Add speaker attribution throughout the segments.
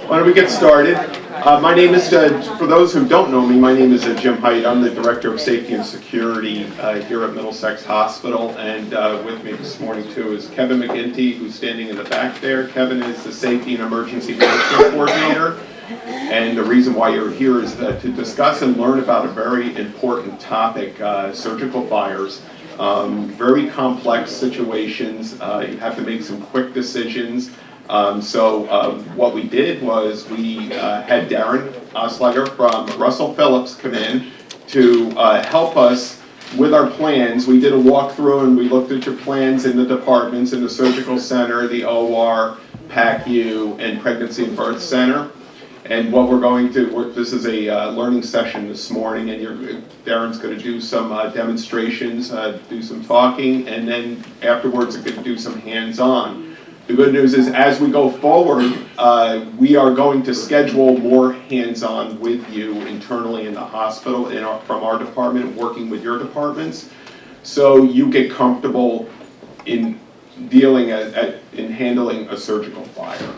Speaker 1: Why don't we get started? My name is, for those who don't know me, my name is Jim Height. I'm the Director of Safety and Security here at Middlesex Hospital. And with me this morning, too, is Kevin McGinty, who's standing in the back there. Kevin is the Safety and Emergency Management Coordinator. And the reason why you're here is that to discuss and learn about a very important topic, surgical fires. Very complex situations. You have to make some quick decisions. So what we did was we had Darren Osliger from Russell Phillips come in to help us with our plans. We did a walkthrough and we looked at your plans in the departments, in the surgical center, the OR, PACU, and Pregnancy and Birth Center. And what we're going to, this is a learning session this morning, and Darren's going to do some demonstrations, do some talking, and then afterwards we're going to do some hands-on. The good news is as we go forward, we are going to schedule more hands-on with you internally in the hospital from our department, working with your departments, so you get comfortable in dealing in handling a surgical fire.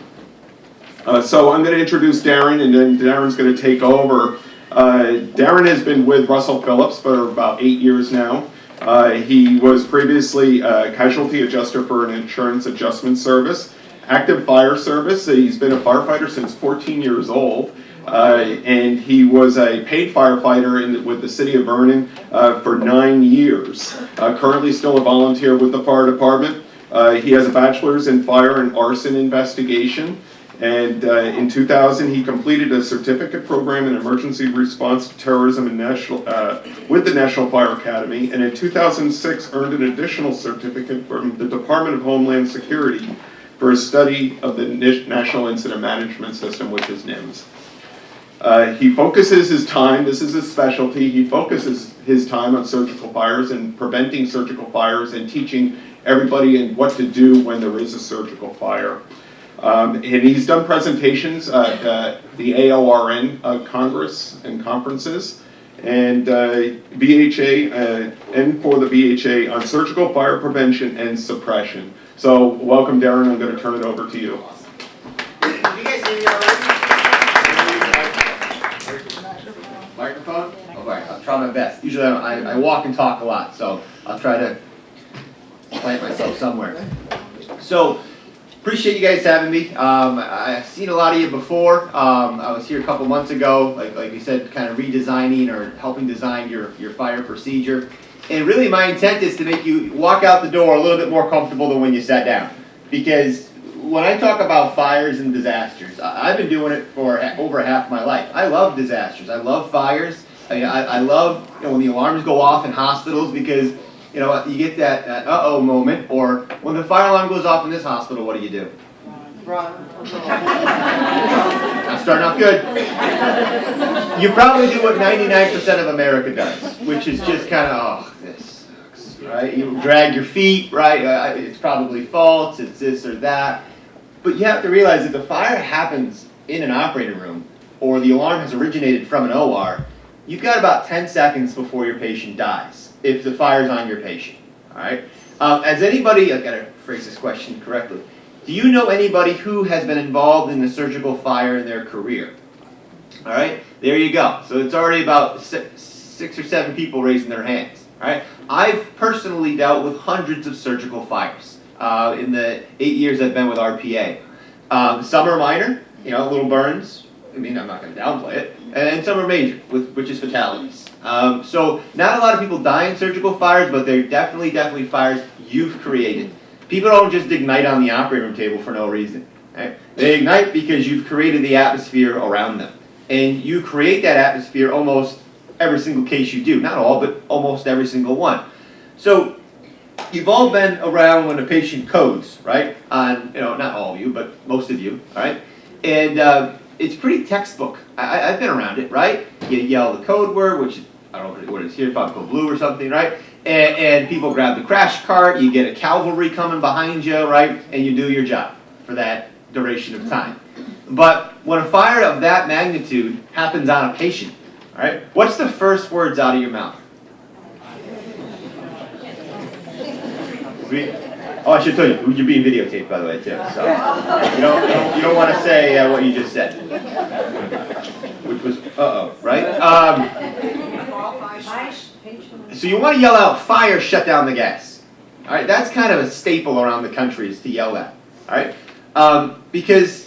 Speaker 1: So I'm going to introduce Darren, and then Darren's going to take over. Darren has been with Russell Phillips for about 8 years now. He was previously a casualty adjuster for an insurance adjustment service, active fire service. He's been a firefighter since 14 years old, and he was a paid firefighter with the city of Vernon for 9 years. Currently still a volunteer with the fire department. He has a bachelor's in fire and arson investigation. And in 2000, he completed a certificate program in emergency response to terrorism with the National Fire Academy. And in 2006, earned an additional certificate from the Department of Homeland Security for a study of the National Incident Management System, which is NIMS. He focuses his time, this is his specialty, he focuses his time on surgical fires and preventing surgical fires and teaching everybody what to do when there is a surgical fire. And he's done presentations at the AORN Congress and conferences, and VHA, and for the VHA on surgical fire prevention and suppression. So welcome, Darren. I'm going to turn it over to you.
Speaker 2: Can you guys hear me already? Microphone? Okay, I'll try my best. Usually I walk and talk a lot, so I'll try to plant myself somewhere. So, appreciate you guys having me. I've seen a lot of you before. I was here a couple months ago, like you said, kind of redesigning or helping design your fire procedure. And really my intent is to make you walk out the door a little bit more comfortable than when you sat down. Because when I talk about fires and disasters, I've been doing it for over half my life. I love disasters. I love fires. I love when the alarms go off in hospitals, because you get that uh-oh moment, or when the fire alarm goes off in this hospital, what do? Run. Not starting off good. You probably do what 99% of America does, which is just kind of, this sucks, right? You drag your feet, right? It's probably false, it's this or that. But you have to realize that the fire happens in an operating room, or the alarm has originated from an OR, you've got about 10 seconds before your patient dies, if the fire's on your patient, all right? As anybody, I've got to phrase this question correctly, do you know anybody who has been involved in a surgical fire in their career? All right, there you go. So it's already about six or seven people raising their hands, all right? I've personally dealt with hundreds of surgical fires in the 8 years I've been with RPA. Some are minor, little burns. I mean, I'm not going to downplay it. And some are major, which is fatalities. So not a lot of people die in surgical fires, but they're definitely fires you've created. People don't just ignite on the operating room table for no reason. Right? They ignite because you've created the atmosphere around them. And you create that atmosphere almost every single case you do. Not all, but almost every single one. So you've all been around when a patient codes, right? On, not all of you, but most of you, all right? And it's pretty textbook. I've been around it, right? You yell the code word, which I don't know what it is here, probably called blue or something, right? And people grab the crash cart, you get a cavalry coming behind you, right? And you do your job for that duration of time. But when a fire of that magnitude happens on a patient, all right, what's the first words out of your mouth? Oh, I should tell you, you're being videotaped, by the way, too. So you don't want to say what you just said, which was right? So you want to yell out, "Fire! Shut down the gas." All right, that's kind of a staple around the country is to yell that. All right, because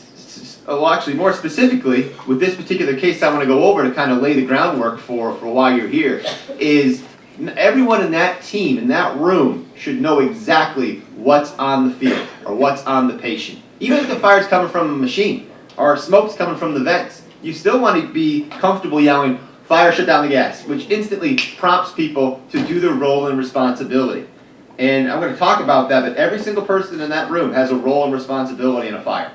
Speaker 2: well, actually, more specifically, with this particular case, I want to go over to kind of lay the groundwork for why you're here. Is everyone in that team, in that room, should know exactly what's on the field or what's on the patient. Even if the fire's coming from a machine or smoke's coming from the vents, you still want to be comfortable yelling, "Fire, shut down the gas," which instantly prompts people to do their role and responsibility. And I'm going to talk about that, but every single person in that room has a role and responsibility in a fire.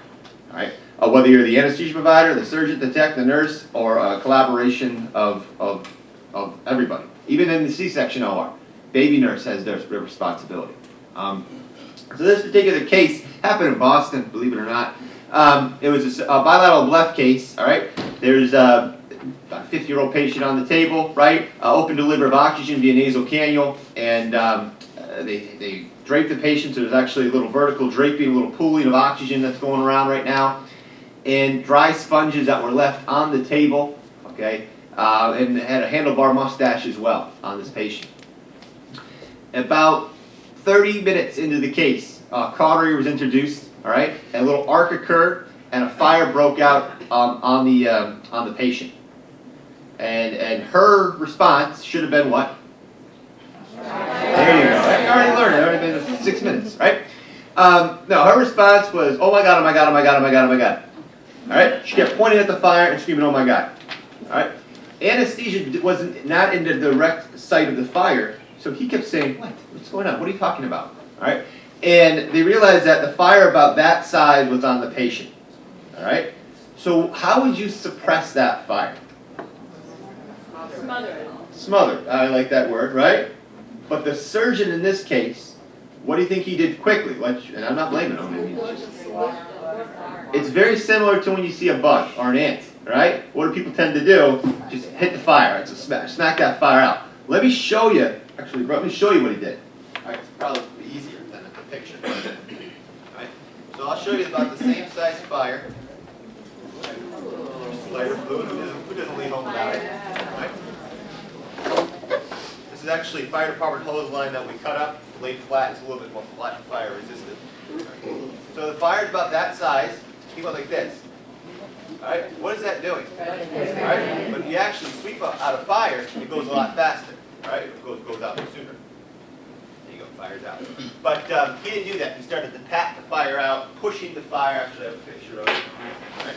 Speaker 2: All right? Whether you're the anesthesia provider, the surgeon, the tech, the nurse, or a collaboration of everybody. Even in the C-section OR, baby nurse has their responsibility. So this particular case happened in Boston, believe it or not. It was a bilateral left case, all right? There's a 50-year-old patient on the table, right? Open delivery of oxygen via nasal cannula, and they draped the patient, so there's actually a little vertical draping, a little pooling of oxygen that's going around right now, and dry sponges that were left on the table, okay? And had a handlebar mustache as well on this patient. About 30 minutes into the case, cautery was introduced, all right? A little arc occurred, and a fire broke out on the patient. And her response should have been what? There you go. I already learned it. It already been 6 minutes, right? No, her response was, "Oh my God, oh my God, oh my God, oh my God, oh my God." All right? She kept pointing at the fire and screaming, "Oh my God." All right? Anesthesia wasn't not in the direct sight of the fire, so he kept saying, "What? What's going on? What are you talking about?" All right? And they realized that the fire about that size was on the patient. All right? So how would you suppress that fire? Smothered. I like that word, right? But the surgeon in this case, what do you think he did quickly? And I'm not blaming him. It's very similar to when you see a bug or an ant, right? What do people tend to do? Just hit the fire, right? So smack that fire out. Let me show you. Actually, let me show you what he did. All right, it's probably easier than the picture. All right. So I'll show you about the same size fire. Just lighter fluid. Who doesn't leave home without it? All right. This is actually a fire department hose line that we cut up, laid flat. It's a little bit more flat and fire resistant. So the fire is about that size. Think about it like this. All right, what is that doing? All right, but if you actually sweep out a fire, it goes a lot faster. All right, it goes out sooner. There you go, fire's out. But he didn't do that. He started to pat the fire out, pushing the fire. Actually, I have a picture of it. All right.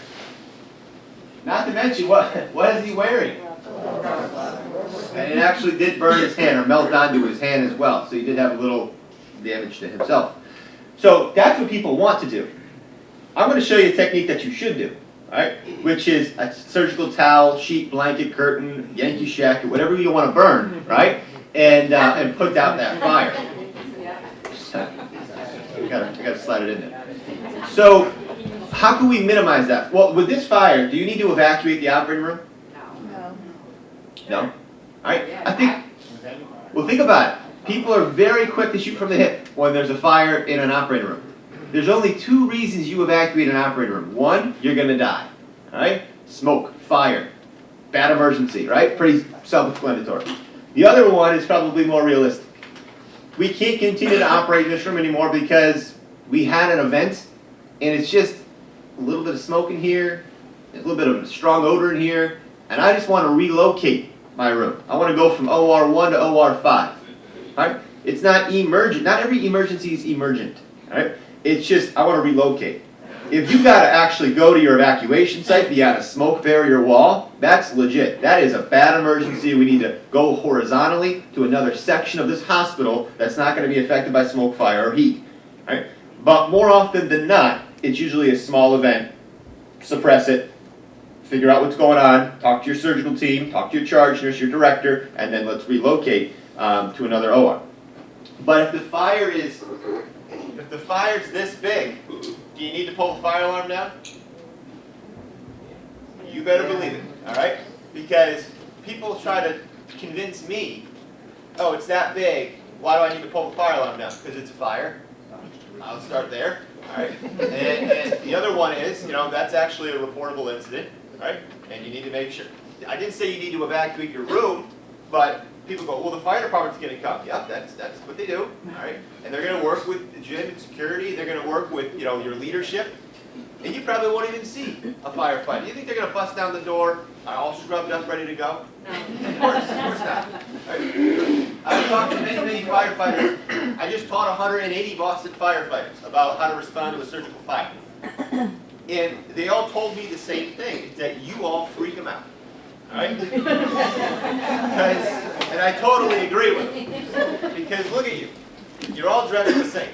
Speaker 2: Not to mention, what is he wearing? And it actually did burn his hand or melt onto his hand as well. So he did have a little damage to himself. So that's what people want to do. I'm going to show you a technique that you should do, all right? Which is a surgical towel, sheet, blanket, curtain, Yankee shack, whatever you want to burn, right? And put out that fire. We gotta slide it in there. So how can we minimize that? Well, with this fire, do you need to evacuate the operating room? No? All right? Think about it. People are very quick to shoot from the hip when there's a fire in an operating room. There's only two reasons you evacuate an operating room. One, you're going to die. All right? Smoke, fire, bad emergency, right? Pretty self-explanatory. The other one is probably more realistic. We can't continue to operate in this room anymore because we had an event, and it's just a little bit of smoke in here, a little bit of a strong odor in here, and I just want to relocate my room. I want to go from OR 1 to OR 5. All right? It's not emergent. Not every emergency is emergent. All right? It's just, I want to relocate. If you've got to actually go to your evacuation site beyond a smoke barrier wall, that's legit. That is a bad emergency. We need to go horizontally to another section of this hospital that's not going to be affected by smoke, fire, or heat. All right? But more often than not, it's usually a small event. Suppress it. Figure out what's going on. Talk to your surgical team. Talk to your charge nurse, your director, and then let's relocate to another OR. But if the fire is this big, do you need to pull the fire alarm down? You better believe it, all right? Because people try to convince me, oh, it's that big, why do I need to pull the fire alarm down? Because it's a fire? I'll start there. All right. And the other one is, that's actually a reportable incident, right? And you need to make sure. I didn't say you need to evacuate your room, but people go, well, the fire department's going to come. Yep, that's what they do. All right. And they're going to work with the gym and security. They're going to work with, your leadership. And you probably won't even see a firefighter. You think they're going to bust down the door, all scrubbed up, ready to go? No. Of course not. Right? I've talked to many firefighters. I just taught 180 Boston firefighters about how to respond to a surgical fire. And they all told me the same thing, is that you all freak them out. All right? And I totally agree with them. Because look at you. You're all dressed the same.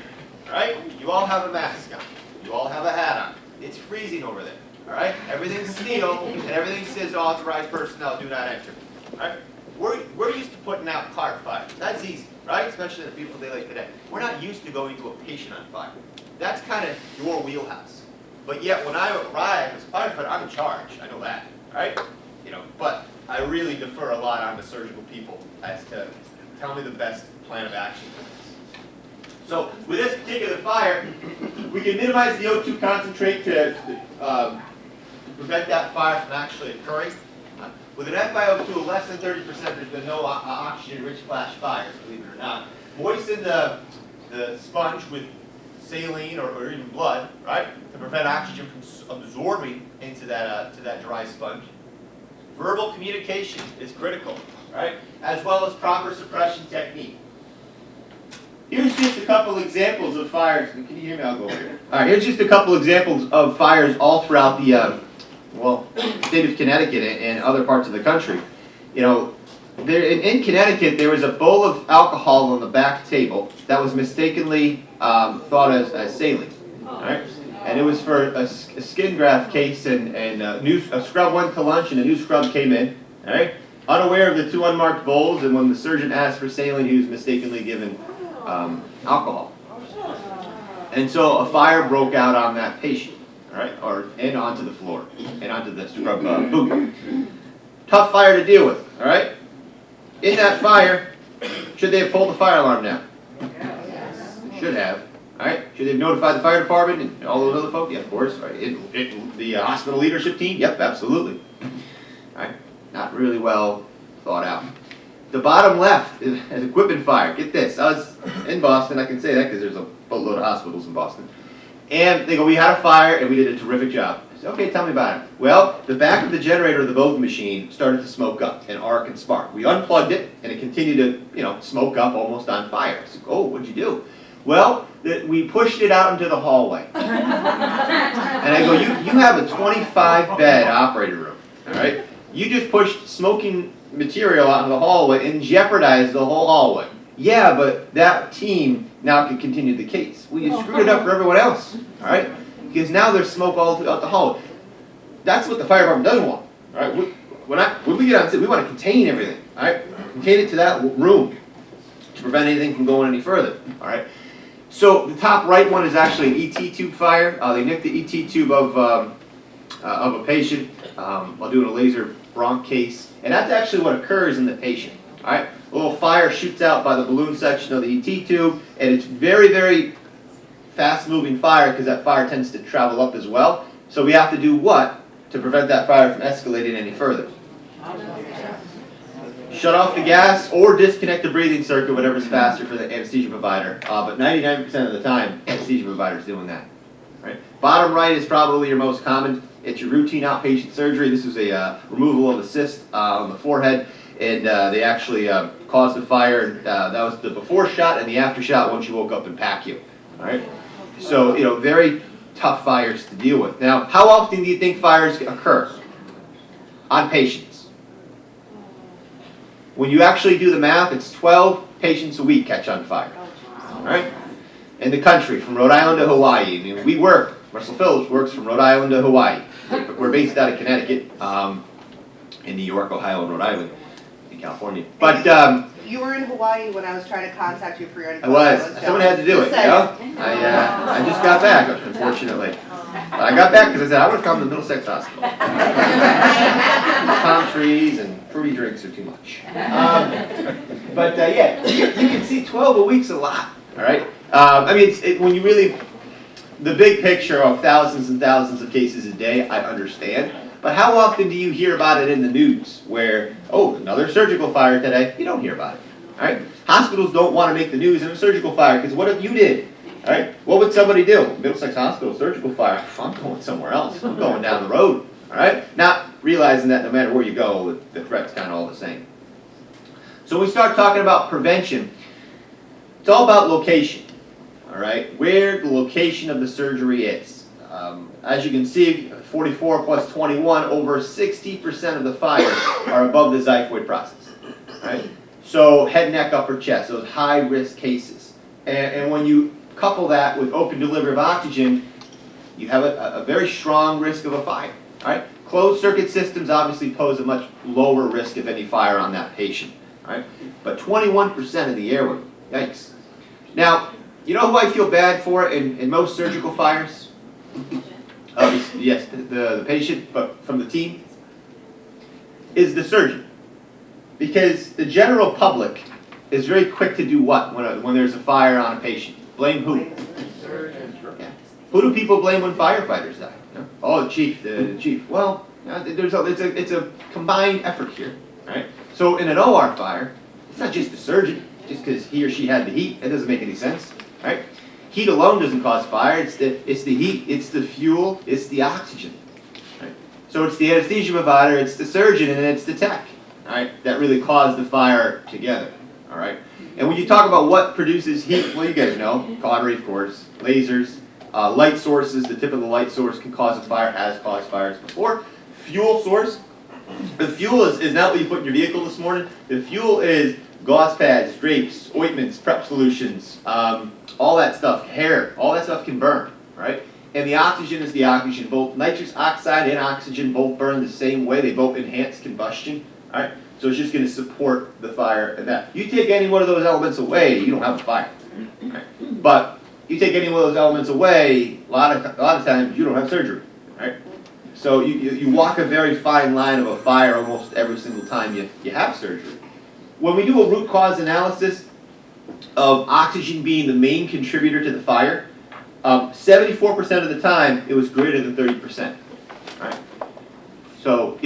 Speaker 2: Right? You all have a mask on. You all have a hat on. It's freezing over there. All right? Everything's steel, and everything says authorized personnel do not enter. All right? We're used to putting out car fires. That's easy, right? Especially the people day like today. We're not used to going to a patient on fire. That's kind of your wheelhouse. But yet, when I arrive as a firefighter, I'm in charge. I know that, right? But I really defer a lot on the surgical people as to tell me the best plan of action for this. So with this particular fire, we can minimize the O2 concentrate to prevent that fire from actually occurring. With an FiO2 of less than 30%, there's been no oxygen-rich flash fires, believe it or not. Moisten the sponge with saline or even blood, right, to prevent oxygen from absorbing into that dry sponge. Verbal communication is critical, right, as well as proper suppression technique. Here's just a couple examples of fires. Can you hear me? I'll go over here. All right, here's just a couple examples of fires all throughout the state of Connecticut and other parts of the country. In Connecticut, there was a bowl of alcohol on the back table that was mistakenly thought as saline. All right? And it was for a skin graft case, and a scrub went to lunch, and a new scrub came in. All right? Unaware of the two unmarked bowls, and when the surgeon asked for saline, he was mistakenly given alcohol. And so a fire broke out on that patient, all right, and onto the floor, and onto the scrub boot. Tough fire to deal with, all right? In that fire, should they have pulled the fire alarm down? Should have. All right. Should they have notified the fire department and all those other folks? Yeah, of course. All right. The hospital leadership team? Yep, absolutely. All right. Not really well thought out. The bottom left is equipment fire. Get this. I was in Boston. I can say that because there's a boatload of hospitals in Boston. And they go, we had a fire and we did a terrific job. I said, okay, tell me about it. Well, the back of the generator of the Bowden machine started to smoke up and arc and spark. We unplugged it and it continued to, smoke up almost on fire. I said, oh, what'd you do? Well, we pushed it out into the hallway. And I go, you have a 25-bed operating room, all right? You just pushed smoking material out in the hallway and jeopardized the whole hallway. Yeah, but that team now can continue the case. Well, you screwed it up for everyone else, all right? Because now there's smoke all throughout the hallway. That's what the fire department doesn't want, all right? When we get on set, we want to contain everything, all right? Contain it to that room to prevent anything from going any further, all right? So the top right one is actually an ET tube fire. They nicked the ET tube of a patient while doing a laser bronch case, and that's actually what occurs in the patient. All right, a little fire shoots out by the balloon section of the ET tube, and it's very, very fast-moving fire because that fire tends to travel up as well. So we have to do what to prevent that fire from escalating any further? Shut off the gas or disconnect the breathing circuit, whatever's faster for the anesthesia provider. But 99% of the time, anesthesia provider is doing that. Right? Bottom right is probably your most common. It's your routine outpatient surgery. This was a removal of a cyst on the forehead, and they actually caused the fire. That was the before shot and the after shot once you woke up in PACU. All right. So very tough fires to deal with. Now, how often do you think fires occur on patients? When you actually do the math, it's 12 patients a week catch on fire. All right? In the country, from Rhode Island to Hawaii. I mean, Russell Phillips works from Rhode Island to Hawaii. We're based out of Connecticut, in New York, Ohio, and Rhode Island, in California. But
Speaker 3: you were in Hawaii when I was trying to contact you for your
Speaker 2: I was. Someone had to do it, I just got back, unfortunately. But I got back because I said, I want to come to Middlesex Hospital. Palm trees and fruity drinks are too much. But yeah, you can see 12 a week's a lot. All right. I mean, when you really, the big picture of thousands and thousands of cases a day, I understand. But how often do you hear about it in the news where, oh, another surgical fire today? You don't hear about it. All right. Hospitals don't want to make the news in a surgical fire because what if you did? All right. What would somebody do? Middlesex Hospital, surgical fire. I'm going somewhere else. I'm going down the road. All right. Not realizing that no matter where you go, the threat's kind of all the same. So when we start talking about prevention, it's all about location. All right, where the location of the surgery is. As you can see, 44 plus 21, over 60% of the fires are above the xiphoid process. Right? So head, neck, upper chest, those high-risk cases. And when you couple that with open delivery of oxygen, you have a very strong risk of a fire. All right? Closed circuit systems obviously pose a much lower risk of any fire on that patient. All right? But 21% of the airway, yikes. Now, you know who I feel bad for in most surgical fires? Yes, the patient, but from the team, is the surgeon. Because the general public is very quick to do what when there's a fire on a patient? Blame who? Yeah. Who do people blame when firefighters die? No? Oh, the chief. Well, it's a combined effort here, right? So in an OR fire, it's not just the surgeon, just because he or she had the heat. That doesn't make any sense. Right? Heat alone doesn't cause fire. It's the heat, it's the fuel, it's the oxygen. Right? So it's the anesthesia provider, it's the surgeon, and it's the tech. Right? That really caused the fire together. All right. And when you talk about what produces heat, well, you guys know, cautery, of course, lasers, light sources. The tip of the light source can cause a fire, has caused fires before. Fuel source. The fuel is not what you put in your vehicle this morning. The fuel is gauze pads, drapes, ointments, prep solutions, all that stuff, hair, all that stuff can burn, right? And the oxygen is the oxygen. Both nitrous oxide and oxygen both burn the same way. They both enhance combustion, right? So it's just going to support the fire and that. You take any one of those elements away, you don't have a fire. Right? But you take any one of those elements away, a lot of times you don't have surgery, right? So you walk a very fine line of a fire almost every single time you have surgery. When we do a root cause analysis of oxygen being the main contributor to the fire, 74% of the time it was greater than 30%. Right? So,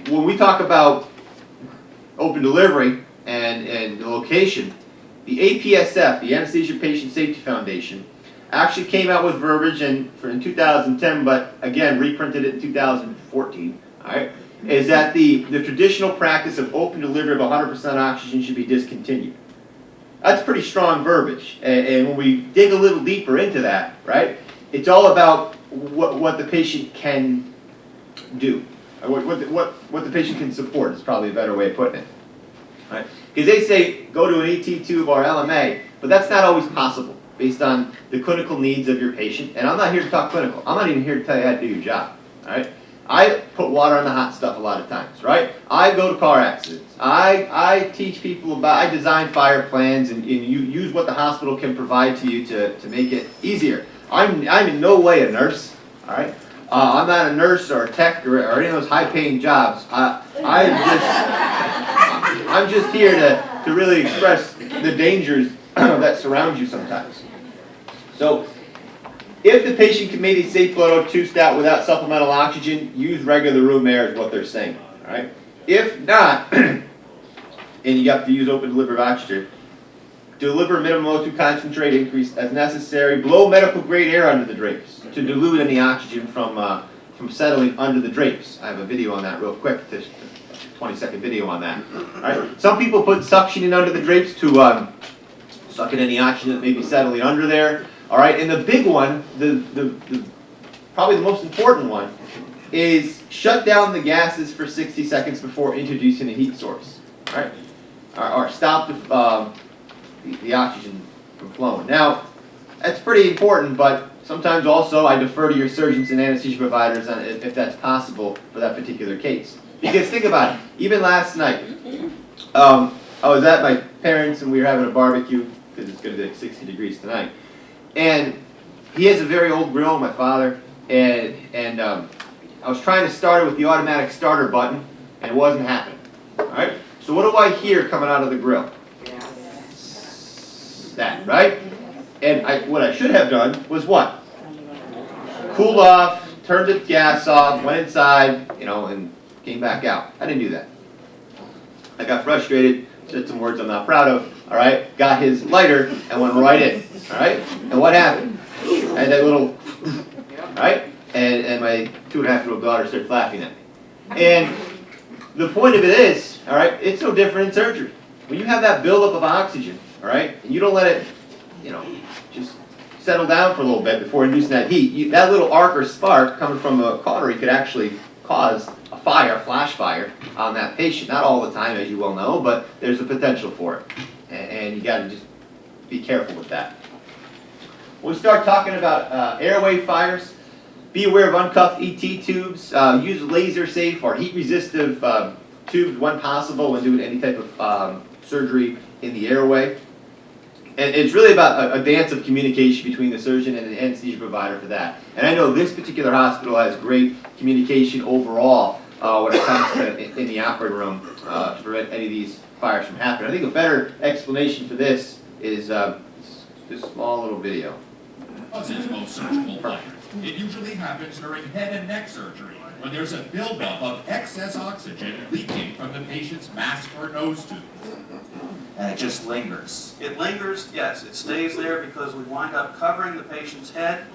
Speaker 2: when we talk about open delivery and the location, the APSF, the Anesthesia Patient Safety Foundation, actually came out with verbiage in 2010, but again reprinted it in 2014. All right, is that the traditional practice of open delivery of 100% oxygen should be discontinued. That's pretty strong verbiage, and when we dig a little deeper into that, right, it's all about what the patient can do, what the patient can support is probably a better way of putting it. Right? Because they say go to an ET tube or LMA, but that's not always possible based on the clinical needs of your patient. And I'm not here to talk clinical. I'm not even here to tell you how to do your job. Right? I put water on the hot stuff a lot of times, right? I go to car accidents. I teach people I design fire plans and you use what the hospital can provide to you to make it easier. I'm in no way a nurse, all right? I'm not a nurse or a tech or any of those high-paying jobs. I'm just here to really express the dangers that surround you sometimes. So, if the patient can maintain safe blood O2 stat without supplemental oxygen, use regular room air is what they're saying. All right. If not, and you have to use open delivery of oxygen, deliver minimum O2 concentrate increase as necessary. Blow medical grade air under the drapes to dilute any oxygen from settling under the drapes. I have a video on that real quick, 20-second video on that. All right. Some people put suction in under the drapes to suck in any oxygen that may be settling under there. All right, and the big one, probably the most important one, is shut down the gases for 60 seconds before introducing a heat source. All right, or stop the oxygen from flowing. Now, that's pretty important, but sometimes also I defer to your surgeons and anesthesia providers on if that's possible for that particular case. Because think about it, even last night, I was at my parents' and we were having a barbecue because it's going to be like 60 degrees tonight. And he has a very old grill, my father, and I was trying to start it with the automatic starter button, and it wasn't happening. All right. So what do I hear coming out of the grill? That, right? And what I should have done was what? Cooled off, turned the gas off, went inside, and came back out. I didn't do that. I got frustrated, said some words I'm not proud of, all right? Got his lighter and went right in, all right? And what happened? I had that little, all right? And my 2.5-year-old daughter started laughing at me. And the point of it is, all right, it's no different in surgery. When you have that buildup of oxygen, all right, and you don't let it, just settle down for a little bit before inducing that heat, that little arc or spark coming from a cautery could actually cause a fire, flash fire, on that patient. Not all the time, as you well know, but there's a potential for it. And you gotta just be careful with that. When we start talking about airway fires, be aware of uncuffed ET tubes. Use laser-safe or heat-resistive tubes when possible when doing any type of surgery in the airway. And it's really about a dance of communication between the surgeon and the anesthesia provider for that. And I know this particular hospital has great communication overall when it comes to in the operating room to prevent any of these fires from happening. I think a better explanation for this is this small little video.
Speaker 4: Causes most surgical fires. It usually happens during head and neck surgery when there's a buildup of excess oxygen leaking from the patient's mask or nose tubes.
Speaker 5: And it just lingers.
Speaker 6: It lingers, yes, it stays there because we wind up covering the patient's head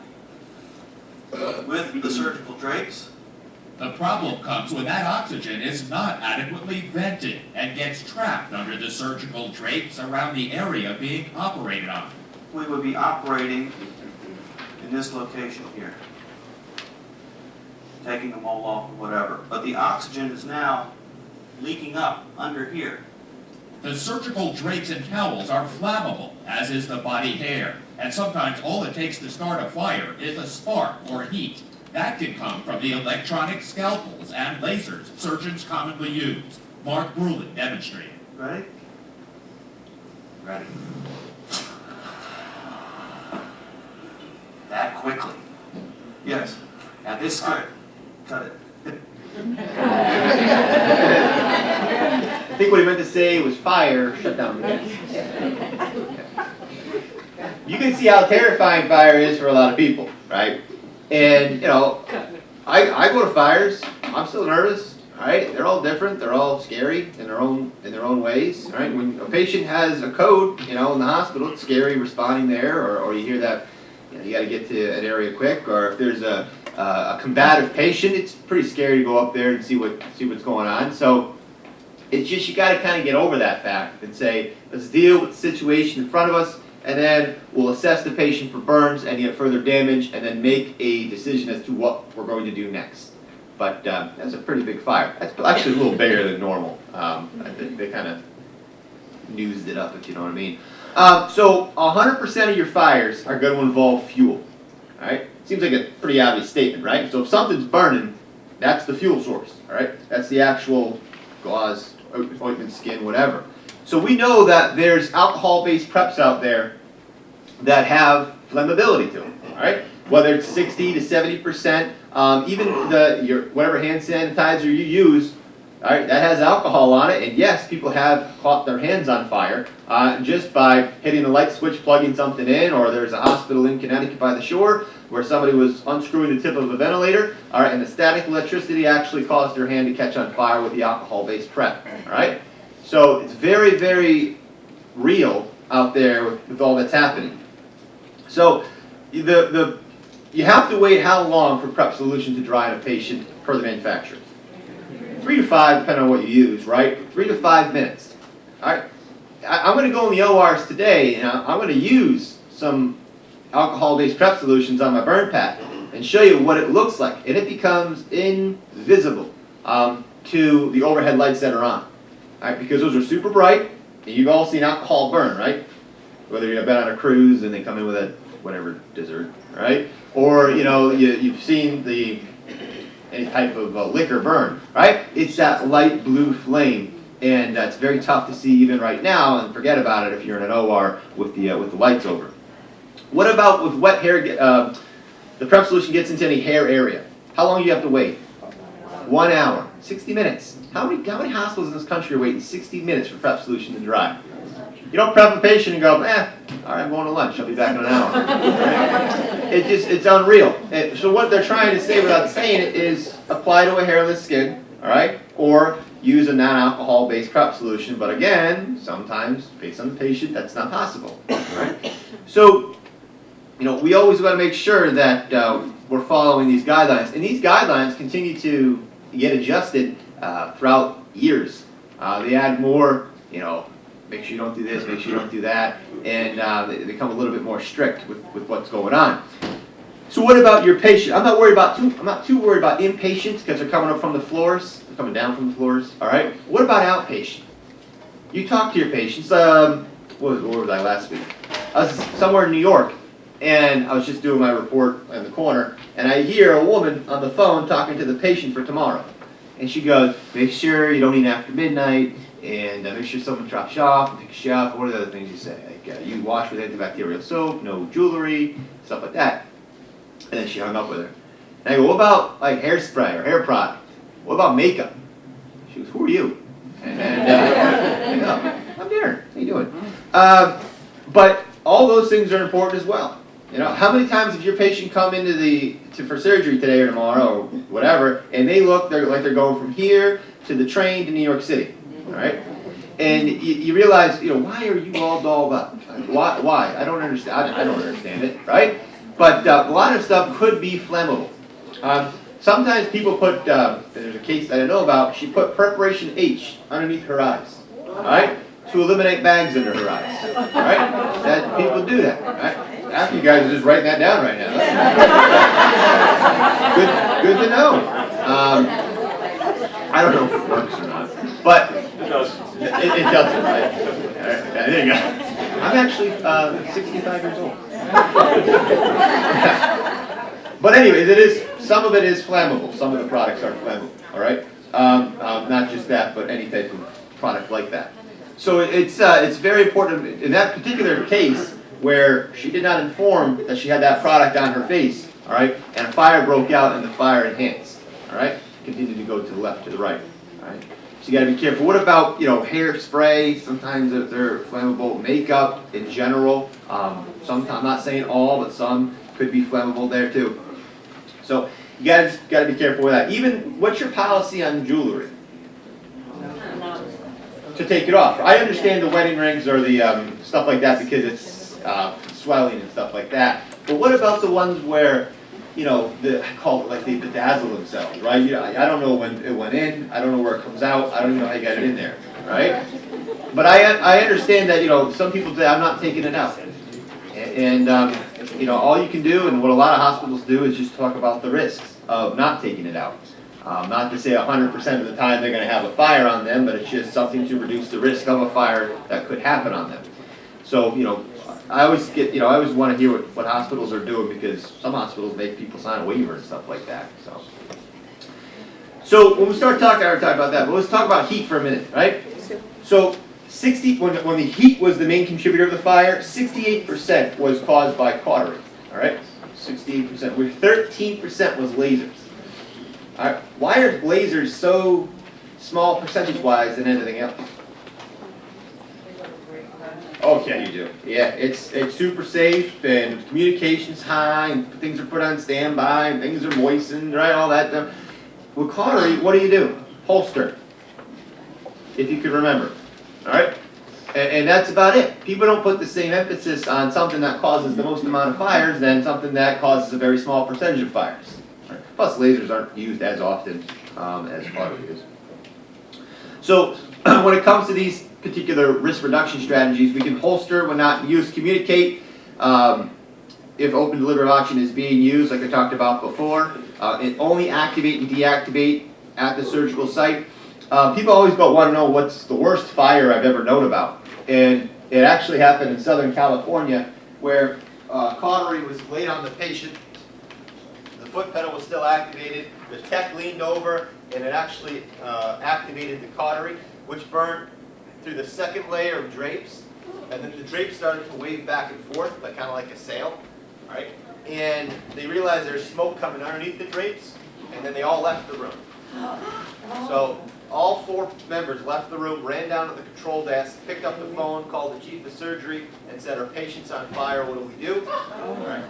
Speaker 6: with the surgical drapes.
Speaker 4: The problem comes when that oxygen is not adequately vented and gets trapped under the surgical drapes around the area being operated on.
Speaker 6: We would be operating in this location here, taking the mold off or whatever. But the oxygen is now leaking up under here.
Speaker 4: The surgical drapes and towels are flammable, as is the body hair, and sometimes all it takes to start a fire is a spark or heat. That can come from the electronic scalpels and lasers surgeons commonly use. Mark Brulin demonstrated.
Speaker 6: Ready?
Speaker 5: Ready? That quickly.
Speaker 6: Yes.
Speaker 5: Now this
Speaker 6: All right. Cut it.
Speaker 2: I think what he meant to say was fire, shut down the gas. You can see how terrifying fire is for a lot of people, right? And, I go to fires, I'm still nervous, all right? They're all different, they're all scary in their own ways, all right? When a patient has a code, in the hospital, it's scary responding there, or you hear that, you gotta get to an area quick, or if there's a combative patient, it's pretty scary to go up there and see what's going on. So it's just, you gotta kind of get over that fact and say, let's deal with the situation in front of us, and then we'll assess the patient for burns and yet further damage, and then make a decision as to what we're going to do next. But that's a pretty big fire. That's actually a little bigger than normal. I think they kind of newsed it up, if you know what I mean. So 100% of your fires are going to involve fuel. All right? Seems like a pretty obvious statement, right? So if something's burning, that's the fuel source. All right? That's the actual gauze, ointment, skin, whatever. So we know that there's alcohol-based preps out there that have flammability to them. All right? Whether it's 60 to 70%, even your whatever hand sanitizer you use. All right, that has alcohol on it, and yes, people have caught their hands on fire just by hitting a light switch, plugging something in, or there's a hospital in Connecticut by the shore where somebody was unscrewing the tip of a ventilator, all right, and the static electricity actually caused their hand to catch on fire with the alcohol-based prep, all right? So it's very, very real out there with all that's happening. So you have to wait how long for prep solution to dry in a patient per the manufacturer? 3 to 5, depending on what you use, right? 3 to 5 minutes. All right. I'm going to go in the ORs today, and I'm going to use some alcohol-based prep solutions on my burn pad and show you what it looks like, and it becomes invisible to the overhead lights that are on. All right, because those are super bright, and you've all seen alcohol burn, right? Whether you've been on a cruise and they come in with a whatever dessert, right? Or you've seen any type of liquor burn, right? It's that light blue flame, and it's very tough to see even right now, and forget about it if you're in an OR with the lights over. What about with wet hair? The prep solution gets into any hair area. How long do you have to wait? 1 hour, 60 minutes. How many hospitals in this country are waiting 60 minutes for prep solution to dry? You don't prep a patient and go, all right, I'm going to lunch, I'll be back in an hour. It's unreal. So what they're trying to say without saying it is apply to a hairless skin, all right? Or use a non-alcohol based prep solution, but again, sometimes based on the patient, that's not possible, right? So, we always want to make sure that we're following these guidelines, and these guidelines continue to get adjusted throughout years. They add more, make sure you don't do this, make sure you don't do that, and they become a little bit more strict with what's going on. So what about your patient? I'm not too worried about inpatients because they're coming up from the floors, they're coming down from the floors. All right. What about outpatient? You talk to your patients. Where was I last week? I was somewhere in New York, and I was just doing my report in the corner, and I hear a woman on the phone talking to the patient for tomorrow, and she goes, "Make sure you don't eat after midnight, and make sure someone drops you off, and picks you up." What are the other things you say? Like you wash with antibacterial soap, no jewelry, stuff like that. And then she hung up with her. And I go, what about like hairspray or hair product? What about makeup? She goes, who are you? And I go, I'm Darren. How you doing? But all those things are important as well. How many times have your patient come into for surgery today or tomorrow or whatever, and they look like they're going from here to the train to New York City, all right? And you realize, why are you all dolled up? Why? I don't understand. I don't understand it, right? But a lot of stuff could be flammable. Sometimes people put, there's a case that I know about, she put perforation H underneath her eyes, all right, to eliminate bags under her eyes, all right? That people do that, right? Half you guys are just writing that down right now. Good to know. I don't know if it works or not, but it doesn't, right? All right, there you go. I'm actually 65 years old. But anyways, some of it is flammable. Some of the products are flammable, all right? Not just that, but any type of product like that. So it's very important in that particular case where she did not inform that she had that product on her face, all right? And a fire broke out and the fire enhanced, all right? Continued to go to the left, to the right, all right? So you got to be careful. What about hairspray? Sometimes they're flammable. Makeup in general. Sometimes, I'm not saying all, but some could be flammable there too. So you guys got to be careful with that. Even what's your policy on jewelry? To take it off. I understand the wedding rings or the stuff like that because it's swelling and stuff like that. But what about the ones where I call it like they bedazzle themselves, right? I don't know when it went in, I don't know where it comes out, I don't even know how you got it in there, right? But I understand that, some people say, I'm not taking it out. And all you can do, and what a lot of hospitals do, is just talk about the risks of not taking it out. Not to say 100% of the time they're going to have a fire on them, but it's just something to reduce the risk of a fire that could happen on them. So, I always want to hear what hospitals are doing because some hospitals make people sign a waiver and stuff like that. So when we start talking, I already talked about that, but let's talk about heat for a minute, right? So when the heat was the main contributor of the fire, 68% was caused by cautery, all right? 68%, where 13% was lasers. All right, why are lasers so small percentage-wise than anything else? Oh yeah, you do. Yeah, it's super safe and communication's high and things are put on standby and things are moistened, right? All that stuff. With cautery, what do? Holster. If you can remember. All right? And that's about it. People don't put the same emphasis on something that causes the most amount of fires than something that causes a very small percentage of fires. Right? Plus, lasers aren't used as often as cautery is. So, when it comes to these particular risk reduction strategies, we can holster when not used, communicate if open delivery oxygen is being used, like I talked about before, and only activate and deactivate at the surgical site. People always want to know what's the worst fire I've ever known about, and it actually happened in Southern California where cautery was laid on the patient, the foot pedal was still activated, the tech leaned over, and it actually activated the cautery, which burned through the second layer of drapes, and then the drapes started to wave back and forth, kind of like a sail, right? And they realized there's smoke coming underneath the drapes, and then they all left the room. So all 4 members left the room, ran down to the control desk, picked up the phone, called the chief of surgery, and said, "Our patient's on fire, what do we do?" All right.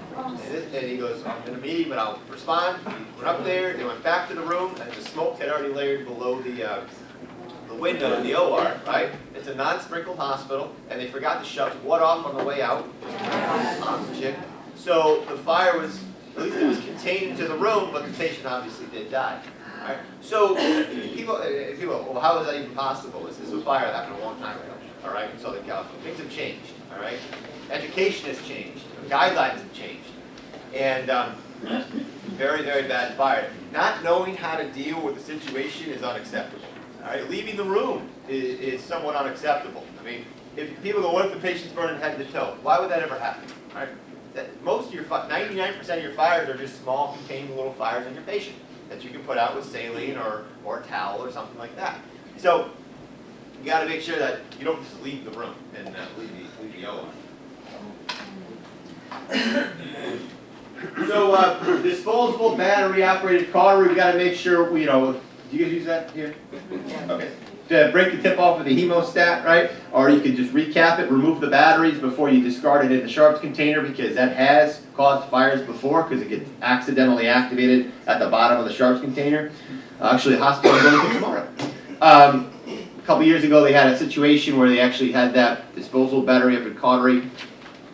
Speaker 2: And he goes, "I'm in a meeting, but I'll respond." He went up there, they went back to the room, and the smoke had already layered below the window in the OR, right? It's a non-sprinkled hospital, and they forgot to shut what off on the way out? Oxygen. So the fire was, at least it was contained to the room, but the patient obviously did die. Right? So people, well, how is that even possible? This is a fire that happened a long time ago, all right, in Southern California. Things have changed, all right? Education has changed. Guidelines have changed. And very, very bad fire. Not knowing how to deal with the situation is unacceptable. All right? Leaving the room is somewhat unacceptable. I mean, if people go, what if the patient's burning head to toe? Why would that ever happen? All right? Most of your, 99% of your fires are just small, contained little fires in your patient that you can put out with saline or a towel or something like that. So you got to make sure that you don't just leave the room and leave the OR. So disposable battery operated cautery, we got to make sure we, do you guys use that here? Okay. To break the tip off of the hemostat, right? Or you could just recap it, remove the batteries before you discard it in the sharps container, because that has caused fires before because it gets accidentally activated at the bottom of the sharps container. Actually, the hospital I'm going to tomorrow. A couple years ago, they had a situation where they actually had that disposable battery up in cautery.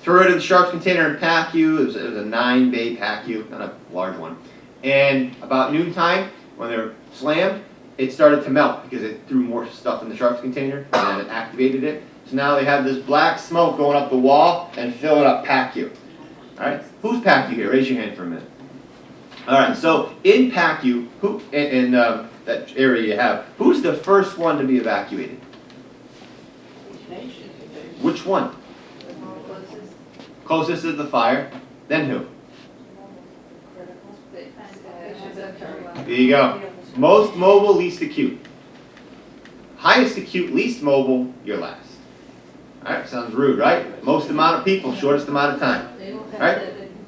Speaker 2: Threw it in the sharps container and PACU. It was a 9-bay PACU, not a large one. And about noontime, when they were slammed, it started to melt because it threw more stuff in the sharps container and it activated it. So now they have this black smoke going up the wall and filling up PACU. All right, who's PACU here? Raise your hand for a minute. All right, so in PACU, who in that area you have, who's the first one to be evacuated? Which one? Closest to the fire. Then who? There you go. Most mobile, least acute. Highest acute, least mobile, you're last. Alright, sounds rude, right? Most amount of people, shortest amount of time. Alright?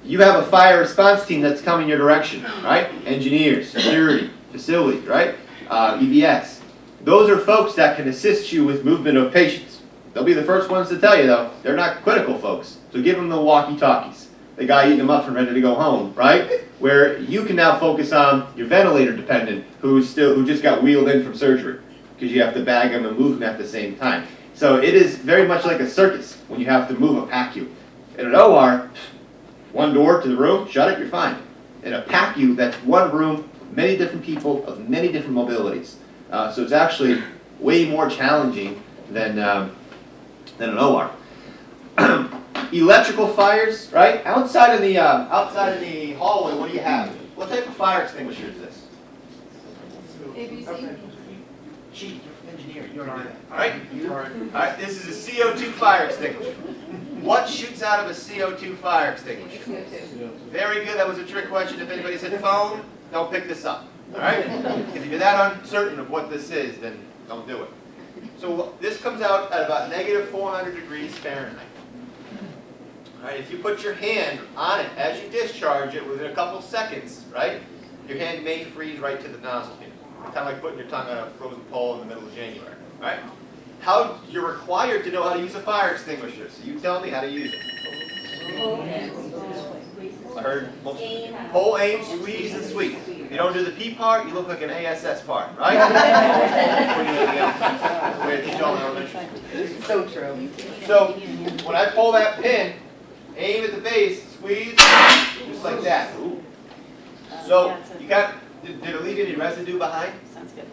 Speaker 2: You have a fire response team that's coming your direction, right? Engineers, security, facilities, right? EVS. Those are folks that can assist you with movement of patients. They'll be the first ones to tell you, though, they're not critical folks. So give them the walkie-talkies. The guy eating a muffin ready to go home, right? Where you can now focus on your ventilator dependent who just got wheeled in from surgery, because you have to bag them and move them at the same time. So it is very much like a circus when you have to move a PACU. In an OR, one door to the room, shut it, you're fine. In a PACU, that's one room, many different people of many different mobilities. So it's actually way more challenging than an OR. Electrical fires, right? Outside of the hallway, what do you have? What type of fire extinguisher is this?
Speaker 7: ABC.
Speaker 2: Chief engineer, you already did that. All right, this is a CO2 fire extinguisher. What shoots out of a CO2 fire extinguisher? Very good. That was a trick question. If anybody's hit phone, don't pick this up. All right? If you're that uncertain of what this is, then don't do it. So this comes out at about -400 degrees Fahrenheit. All right, if you put your hand on it as you discharge it within a couple seconds, right, your hand may freeze right to the nozzle pin. Kind of like putting your tongue on a frozen pole in the middle of January, right? You're required to know how to use a fire extinguisher, so you tell me how to use it. I heard pull, aim, squeeze, and sweep. If you don't do the P part, you look like an ASS part, right? That's the way they teach all in elementary school.
Speaker 3: So true.
Speaker 2: So when I pull that pin, aim at the base, squeeze, just like that. So you got, did it leave any residue behind?
Speaker 7: Sounds good.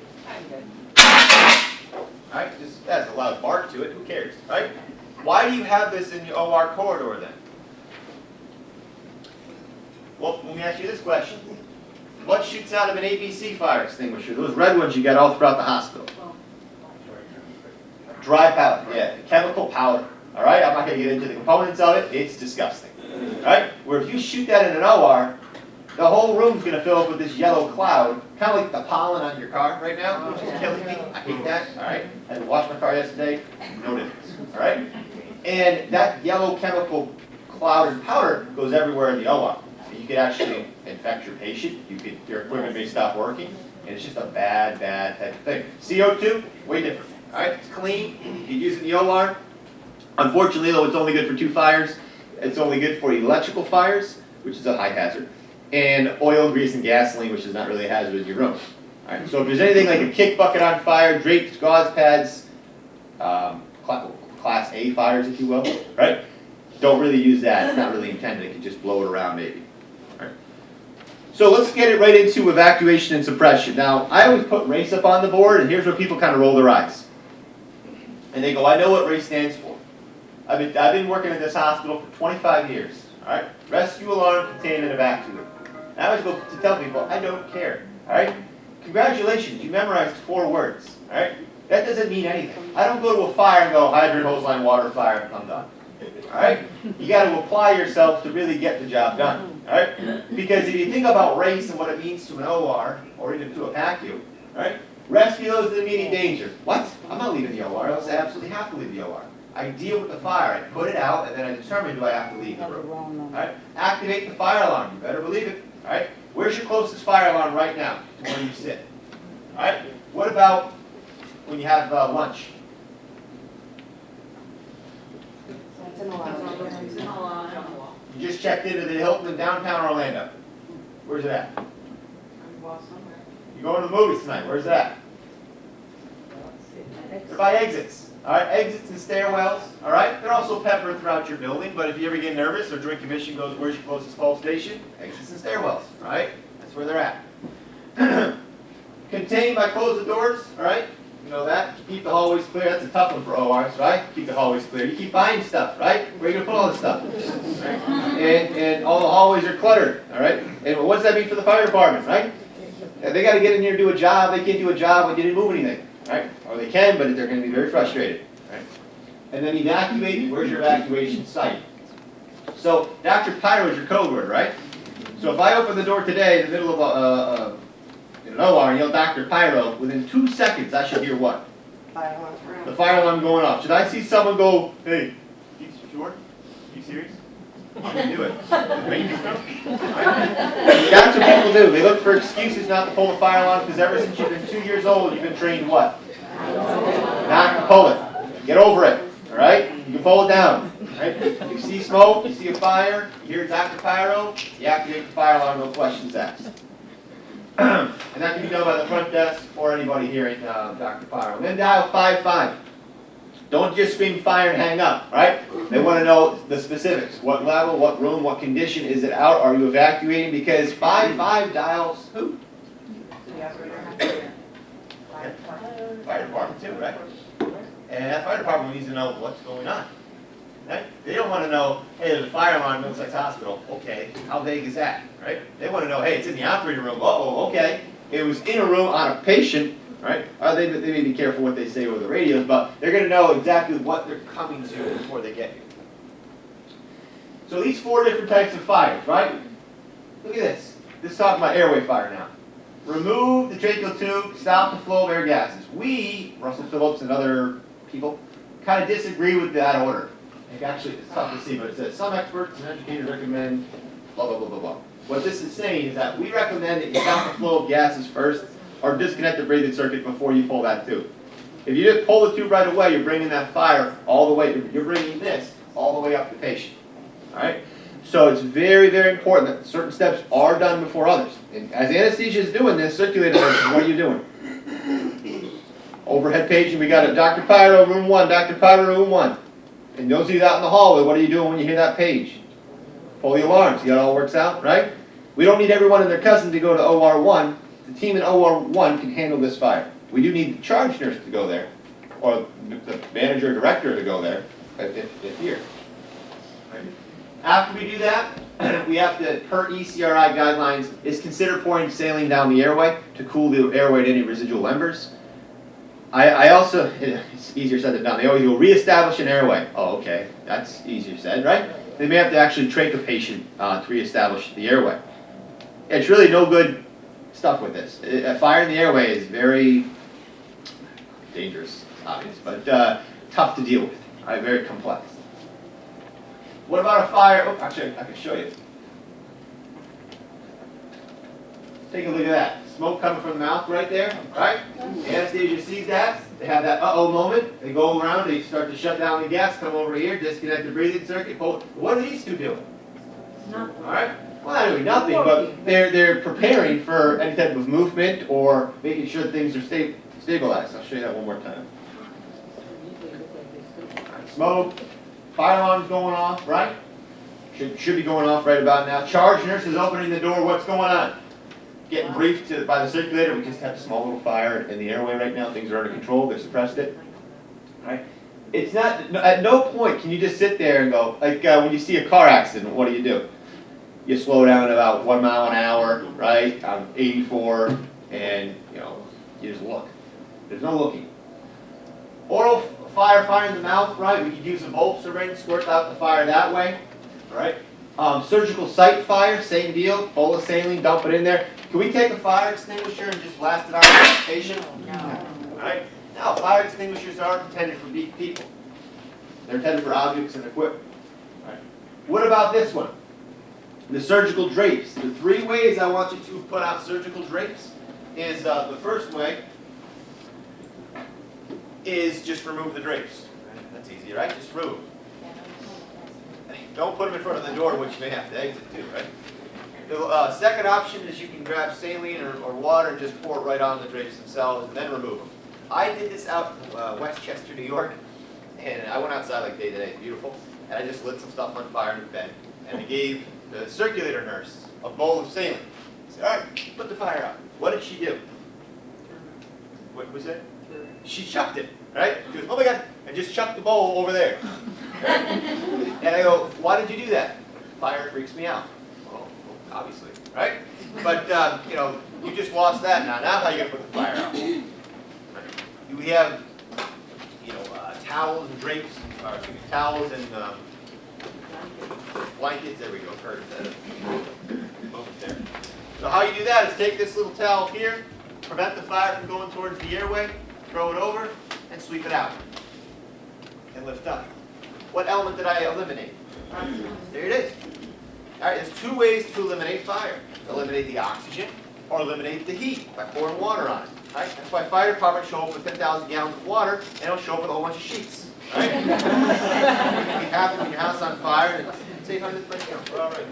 Speaker 2: Alright, just has a loud bark to it, who cares, right? Why do you have this in your OR corridor then? Well, let me ask you this question. What shoots out of an ABC fire extinguisher? Those red ones you get all throughout the hospital. Dry powder, yeah, chemical powder. Alright, I'm not going to get into the components of it, it's disgusting. Alright, where if you shoot that in an OR, the whole room's going to fill up with this yellow cloud, kind of like the pollen on your car right now, which is killing me. I hate that, alright? I had to wash my car yesterday, no difference, alright? And that yellow chemical cloud and powder goes everywhere in the OR. You could actually infect your patient, your equipment may stop working. And it's just a bad type of thing. CO2, way different. All right, it's clean. You use it in the OR. Unfortunately, though, it's only good for 2 fires. It's only good for electrical fires, which is a high hazard, and oil, grease, and gasoline, which is not really a hazard in your room. All right, so if there's anything like a kick bucket on fire, drapes, gauze pads, class A fires, if you will, right? Don't really use that. It's not really intended. It can just blow it around, maybe. All right. So let's get it right into evacuation and suppression. Now, I always put RACE up on the board, and here's where people kind of roll their eyes. And they go, I know what RACE stands for. I've been working in this hospital for 25 years. All right, rescue, alarm, contain, and evacuate. And I always go to tell people, I don't care. All right, congratulations, you memorized 4 words. All right, that doesn't mean anything. I don't go to a fire and go hydrant, hose line, water, fire, I'm done. All right, you got to apply yourself to really get the job done. All right, because if you think about RACE and what it means to an OR or even to a PACU, all right, rescue those in immediate danger. What? I'm not leaving the OR. Unless I absolutely have to leave the OR. I deal with the fire, I put it out, and then I determine do I have to leave the room. All right? Activate the fire alarm, you better believe it. All right? Where's your closest fire alarm right now to where you sit? All right? What about when you have lunch?
Speaker 3: It's in the lobby.
Speaker 2: You just checked into the Hilton in downtown Orlando. Where's it at? You're going to the movies tonight. Where's it at? They're by exits. All right, exits and stairwells, all right? They're also peppered throughout your building, but if you ever get nervous or during commission goes, where's your closest pulse station? Exits and stairwells, all right? That's where they're at. Contain by close the doors, all right? You know that. Keep the hallways clear. That's a tough one for ORs, right? Keep the hallways clear. You keep buying stuff, right? Where are you going to put all this stuff? Right? And all the hallways are cluttered, all right? And what does that mean for the fire department, right? They got to get in here and do a job. They can't do a job when you didn't move anything. Right? Or they can, but they're going to be very frustrated. Right? And then evacuate, where's your evacuation site? So Dr. Pyro is your code word, right? So if I open the door today in the middle of an OR and yell Dr. Pyro, within 2 seconds I should hear what?
Speaker 3: Fire alarm.
Speaker 2: The fire alarm going off. Should I see someone go, hey, you sure? You serious? I'm going to do it. Ranger stuff? That's what people do. They look for excuses not to pull the fire alarm because ever since you've been 2 years old, you've been trained what? Not to pull it. Get over it. All right? You can pull it down. Right? You see smoke, you see a fire, you hear Dr. Pyro, you activate the fire alarm, no questions asked. And that can be done by the front desk or anybody hearing Dr. Pyro. And then dial 55. Don't just scream fire and hang up, right? They want to know the specifics. What level, what room, what condition, is it out? Are you evacuating? Because 55 dials who? Fire department too, right? And that fire department needs to know what's going on. Right? They don't want to know, hey, there's a fire alarm in Middlesex Hospital. Okay, how vague is that, right? They want to know, hey, it's in the operating room. Uh-oh, okay. It was in a room on a patient. Right? They may be careful what they say over the radios, but they're going to know exactly what they're coming to before they get you. So these 4 different types of fires, right? Look at this. This is talking about airway fire now. Remove the tracheal tube, stop the flow of air gases. We, Russell Phillips and other people, kind of disagree with that order. Actually, it's tough to see, but it says some experts and educators recommend blah, blah, blah, blah, blah. What this is saying is that we recommend that you stop the flow of gases first, or disconnect the breathing circuit before you pull that tube. If you just pull the tube right away, you're bringing that fire all the way, you're bringing this all the way up to the patient. All right? So it's very, very important that certain steps are done before others. And as anesthesia is doing this, circulator nurses, what are you doing? Overhead paging, we got a Dr. Pyro, room 1, Dr. Pyro, room 1. And those of you out in the hallway, what are you doing when you hear that page? Pull the alarm, see how it all works out, right? We don't need everyone and their cousin to go to OR 1. The team in OR 1 can handle this fire. We do need the charge nurse to go there, or the manager or director to go there, if here. Right. After we do that, we have to, per ECRI guidelines, is consider pouring saline down the airway to cool the airway to any residual embers. I also, it's easier said than done, they always go reestablish an airway. Oh, okay, that's easier said, right? They may have to actually trach a patient to reestablish the airway. It's really no good stuff with this. A fire in the airway is very dangerous, obvious, but tough to deal with. Right? Very complex. What about a fire? Oh, actually, I can show you. Take a look at that. smoke coming from the mouth right there, right? The anesthesia sees that, they have that uh-oh moment, they go around, they start to shut down the gas, come over here, disconnect the breathing circuit, pull. What are these two doing? Alright? Well, not doing nothing, but they're preparing for any type of movement or making sure things are stabilized. I'll show you that one more time. Smoke, fire alarm's going off, right? Should be going off right about now. Charge nurse is opening the door. What's going on? Getting briefed by the circulator. We just had a small little fire in the airway right now. Things are under control. They've suppressed it. Right? It's not. At no point can you just sit there and go like when you see a car accident. What do? You slow down about 1 mile an hour, right? On 84, and you just look. There's no looking. Oral fire in the mouth, right? We could use a bulb syringe, squirt out the fire that way. Right? Surgical site fire, same deal. Full of saline, dump it in there. Can we take a fire extinguisher and just blast it out on the patient? No. Right? No, fire extinguishers aren't intended for people. They're intended for objects and equipment. Right? What about this one? The surgical drapes. The 3 ways I want you to put out surgical drapes is the first way is just remove the drapes. Right? That's easy, right? Just remove. Don't put them in front of the door, which you may have to exit too, right? The second option is you can grab saline or water and just pour it right on the drapes themselves and then remove them. I did this out in Westchester, New York, and I went outside like day to day, beautiful, and I just lit some stuff on fire in the bed, and I gave the circulator nurse a bowl of saline. I said, all right, put the fire out. What did she do? What was it? She chucked it, right? She goes, oh my God, I just chucked the bowl over there. And I go, why did you do that? Fire freaks me out. Well, obviously, right? But, you just lost that now. Now how are you going to put the fire out? Do we have, towels and drapes, towels and blankets? There we go, curtains. There. So how you do that is take this little towel here, prevent the fire from going towards the airway, throw it over, and sweep it out. And lift up. What element did I eliminate? There it is. All right, there's 2 ways to eliminate fire. Eliminate the oxygen or eliminate the heat by pouring water on it. Right? That's why fire departments show up with 10,000 gallons of water and they don't show up with a whole bunch of sheets. Right? You can be happy when your house is on fire and it's 800 per gallon. We're all right.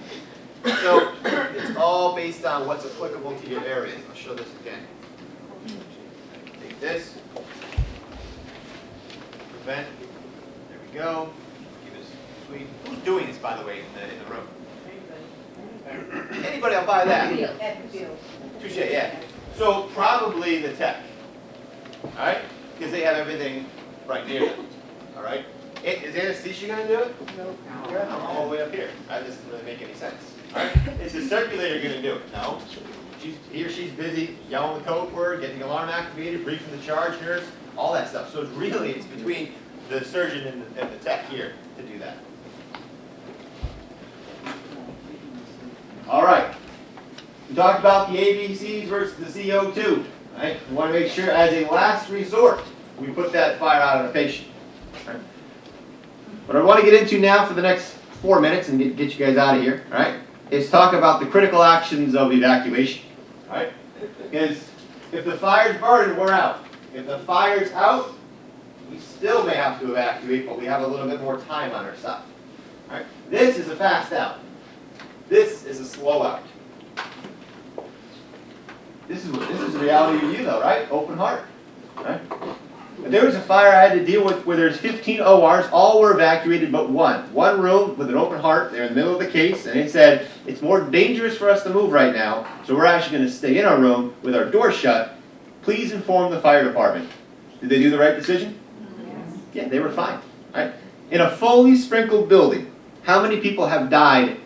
Speaker 2: So it's all based on what's applicable to your area. I'll show this again. Take this. Prevent. There we go. Sweet. Who's doing this, by the way, in the room? Anybody will buy that? Touche, yeah. So probably the tech. All right? Because they have everything right near them. All right? Is anesthesia going to do it? No. I'm all the way up here. That doesn't really make any sense. All right? Is the circulator going to do it? No. He or she's busy yelling the code word, getting the alarm activated, briefing the charge nurse, all that stuff. So it's between the surgeon and the tech here to do that. All right. We talked about the ABCs versus the CO2. Right? We want to make sure, as a last resort, we put that fire out on a patient. Right? What I want to get into now for the next 4 minutes and get you guys out of here, right, is talk about the critical actions of evacuation. Right? Because if the fire's burning, we're out. If the fire's out, we still may have to evacuate, but we have a little bit more time on our side. Right? This is a fast out. This is a slow out. This is the reality of you, though, right? Open heart. Right? If there was a fire I had to deal with where there's 15 ORs, all were evacuated but one. One room with an open heart. They're in the middle of the case, and they said, it's more dangerous for us to move right now, so we're actually going to stay in our room with our door shut. Please inform the fire department. Did they do the right decision? Yes. Yeah, they were fine. Right? In a fully sprinkled building, how many people have died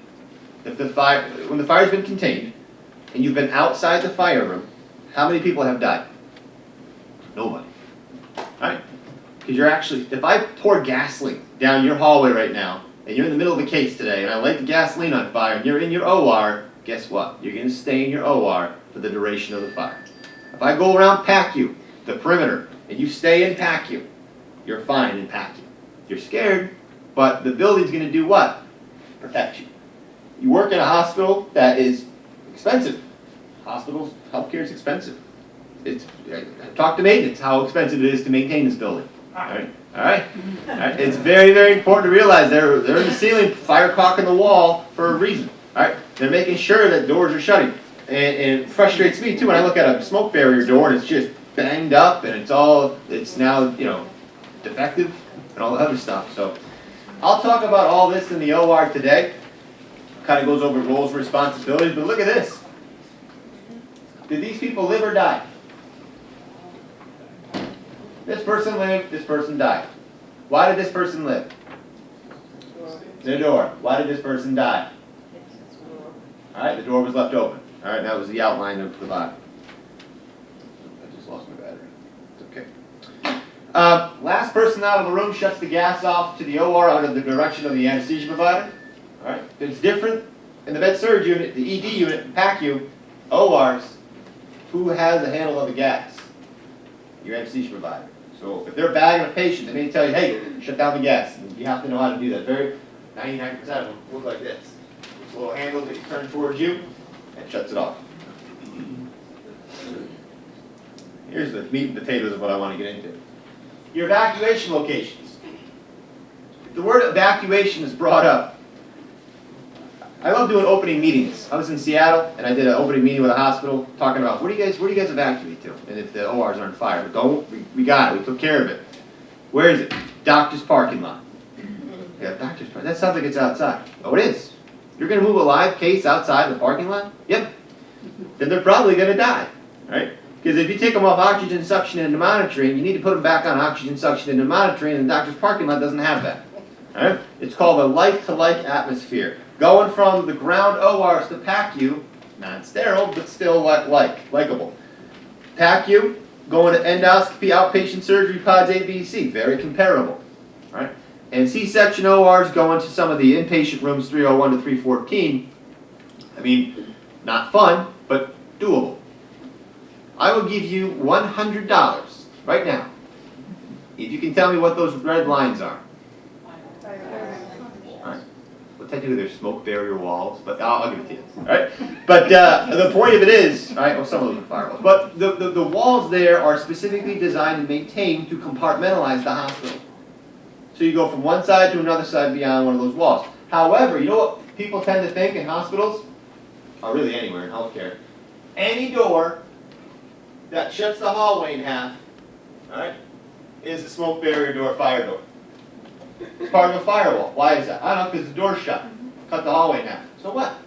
Speaker 2: if when the fire's been contained and you've been outside the fire room? How many people have died? Nobody. Right? Because you're actually, if I pour gasoline down your hallway right now, and you're in the middle of a case today, and I light the gasoline on fire, and you're in your OR, guess what? You're going to stay in your OR for the duration of the fire. If I go around PACU, the perimeter, and you stay in PACU, you're fine in PACU. You're scared, but the building's going to do what? Protect you. You work in a hospital that is expensive. hospitals, healthcare is expensive. Talk to maintenance, how expensive it is to maintain this building. Alright? Alright? It's very, very important to realize they're in the ceiling, fire caulking the wall for a reason. Alright? They're making sure that doors are shutting. And it frustrates me too when I look at a smoke barrier door and it's just banged up and it's now, defective and all the other stuff. So I'll talk about all this in the OR today. Kind of goes over roles and responsibilities, but look at this. Did these people live or die? This person lived, this person died. Why did this person live? The door. Why did this person die? Alright, the door was left open. Alright, that was the outline of the body. I just lost my battery. It's okay. Last person out of the room shuts the gas off to the OR under the direction of the anesthesia provider. Alright, it's different in the med-surg unit, the ED unit, and PACU, ORs, who has a handle of the gas? Your anesthesia provider. So if they're bagging a patient, they may tell you, hey, shut down the gas. And you have to know how to do that. 99% of them look like this. This little handle that you turn towards you and shuts it off. Here's the meat and potatoes of what I want to get into. Your evacuation locations. If the word evacuation is brought up, I love doing opening meetings. I was in Seattle and I did an opening meeting with a hospital talking about where do you guys evacuate to? And if the ORs aren't fired, we got it, we took care of it. Where is it? Doctor's parking lot. Yeah, doctor's parking. That sounds like it's outside. Oh, it is. You're going to move a live case outside the parking lot? Yep. Then they're probably going to die, right? Because if you take them off oxygen suction and monitoring, you need to put them back on oxygen suction and monitoring, and the doctor's parking lot doesn't have that. All right? It's called a like-to-like atmosphere. Going from the ground ORs to PACU, non-sterile, but still likable. PACU, going to endoscopy, outpatient surgery, pods A, B, C, very comparable. All right? And C-section ORs going to some of the inpatient rooms 301 to 314. I mean, not fun, but doable. I will give you $100 right now if you can tell me what those red lines are. Alright. What they do with their smoke barrier walls, but I'll give it to you. Alright? But the point of it is, alright, well some of them are firewalls, but the walls there are specifically designed and maintained to compartmentalize the hospital. So you go from one side to another side beyond one of those walls. However, you know what people tend to think in hospitals, or really anywhere in healthcare, any door that shuts the hallway in half, alright, is a smoke barrier door, fire door. It's part of a firewall. Why is that? I don't know, because the door's shut. Cut the hallway in half. So what?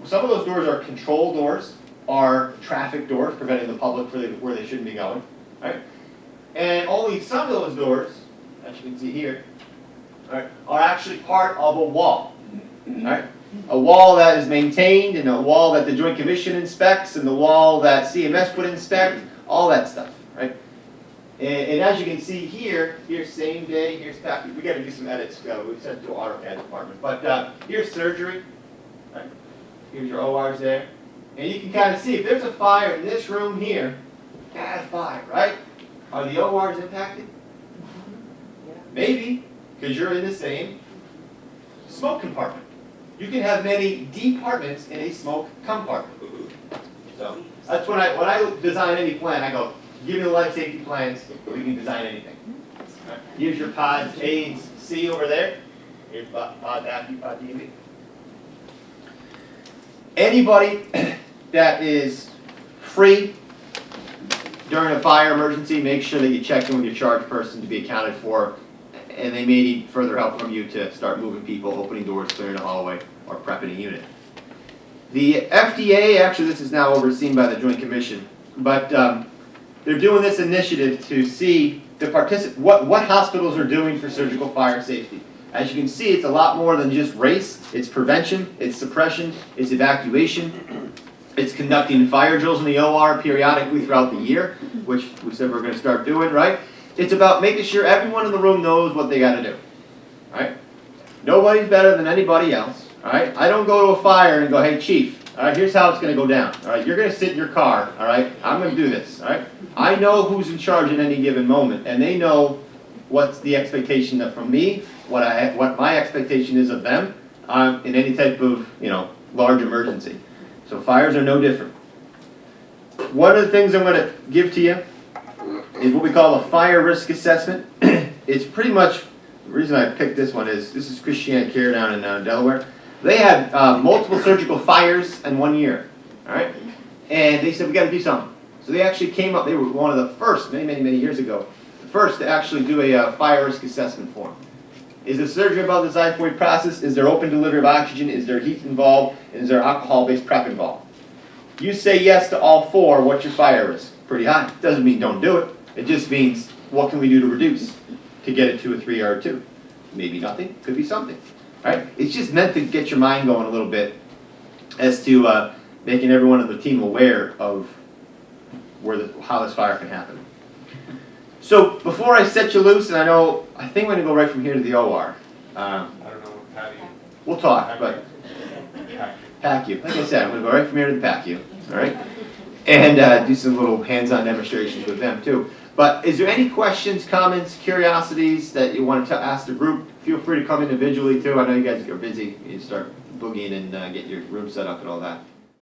Speaker 2: Some of those doors are control doors, are traffic doors, preventing the public where they shouldn't be going. Right? And only some of those doors, as you can see here, right, are actually part of a wall. Right? A wall that is maintained, and a wall that the Joint Commission inspects, and the wall that CMS would inspect, all that stuff. Right? And as you can see here, here's same day, here's PACU. We got to do some edits. We sent it to our AutoCAD department. But here's surgery. Right? Here's your ORs there. And you can kind of see if there's a fire in this room here, bad fire, right? Are the ORs impacted? Maybe, because you're in the same smoke compartment. You can have many departments in a smoke compartment. So that's when I design any plan, I go, give me the life safety plans, we can design anything. Right. Here's your pods A and C over there. Here's pod A, pod D, and B. Anybody that is free during a fire emergency, make sure that you check in with your charge person to be accounted for, and they may need further help from you to start moving people, opening doors, clearing a hallway, or prepping a unit. The FDA, actually this is now overseen by the Joint Commission, but they're doing this initiative to see what hospitals are doing for surgical fire safety. As you can see, it's a lot more than just race. It's prevention, it's suppression, it's evacuation, it's conducting fire drills in the OR periodically throughout the year, which we said we're going to start doing, right? It's about making sure everyone in the room knows what they got to do, right? Nobody's better than anybody else, all right? I don't go to a fire and go, hey, chief, all right, here's how it's going to go down, all right? You're going to sit in your car, all right? I'm going to do this, all right? I know who's in charge at any given moment, and they know what's the expectation from me, what my expectation is of them in any type of large emergency. So fires are no different. one of the things I'm gonna give to you is what we call a fire risk assessment. It's pretty much, the reason I picked this one is, this is Christian Care down in Delaware. They had multiple surgical fires in 1 year, all right? And they said, we gotta do something. So they actually came up, they were one of the first, many years ago, the first to actually do a fire risk assessment form. Is the surgery above the xiphoid process? Is there open delivery of oxygen? Is there heat involved? Is there alcohol-based prep involved? You say yes to all four, what's your fire risk? Pretty high. Doesn't mean don't do it. It just means, what can we do to reduce? To get it to a 3 or a 2? Maybe nothing, could be something. Right? It's just meant to get your mind going a little bit as to making everyone on the team aware of how this fire can happen. So before I set you loose, and I think we're gonna go right from here to the OR.
Speaker 1: I don't know, how do you?
Speaker 2: We'll talk, but PACU. Like I said, I'm gonna go right from here to the PACU, all right? And do some little hands-on demonstrations with them too. But is there any questions, comments, curiosities that you want to ask the group? Feel free to come individually too. I know you guys are busy. You start boogieing and get your room set up and all that.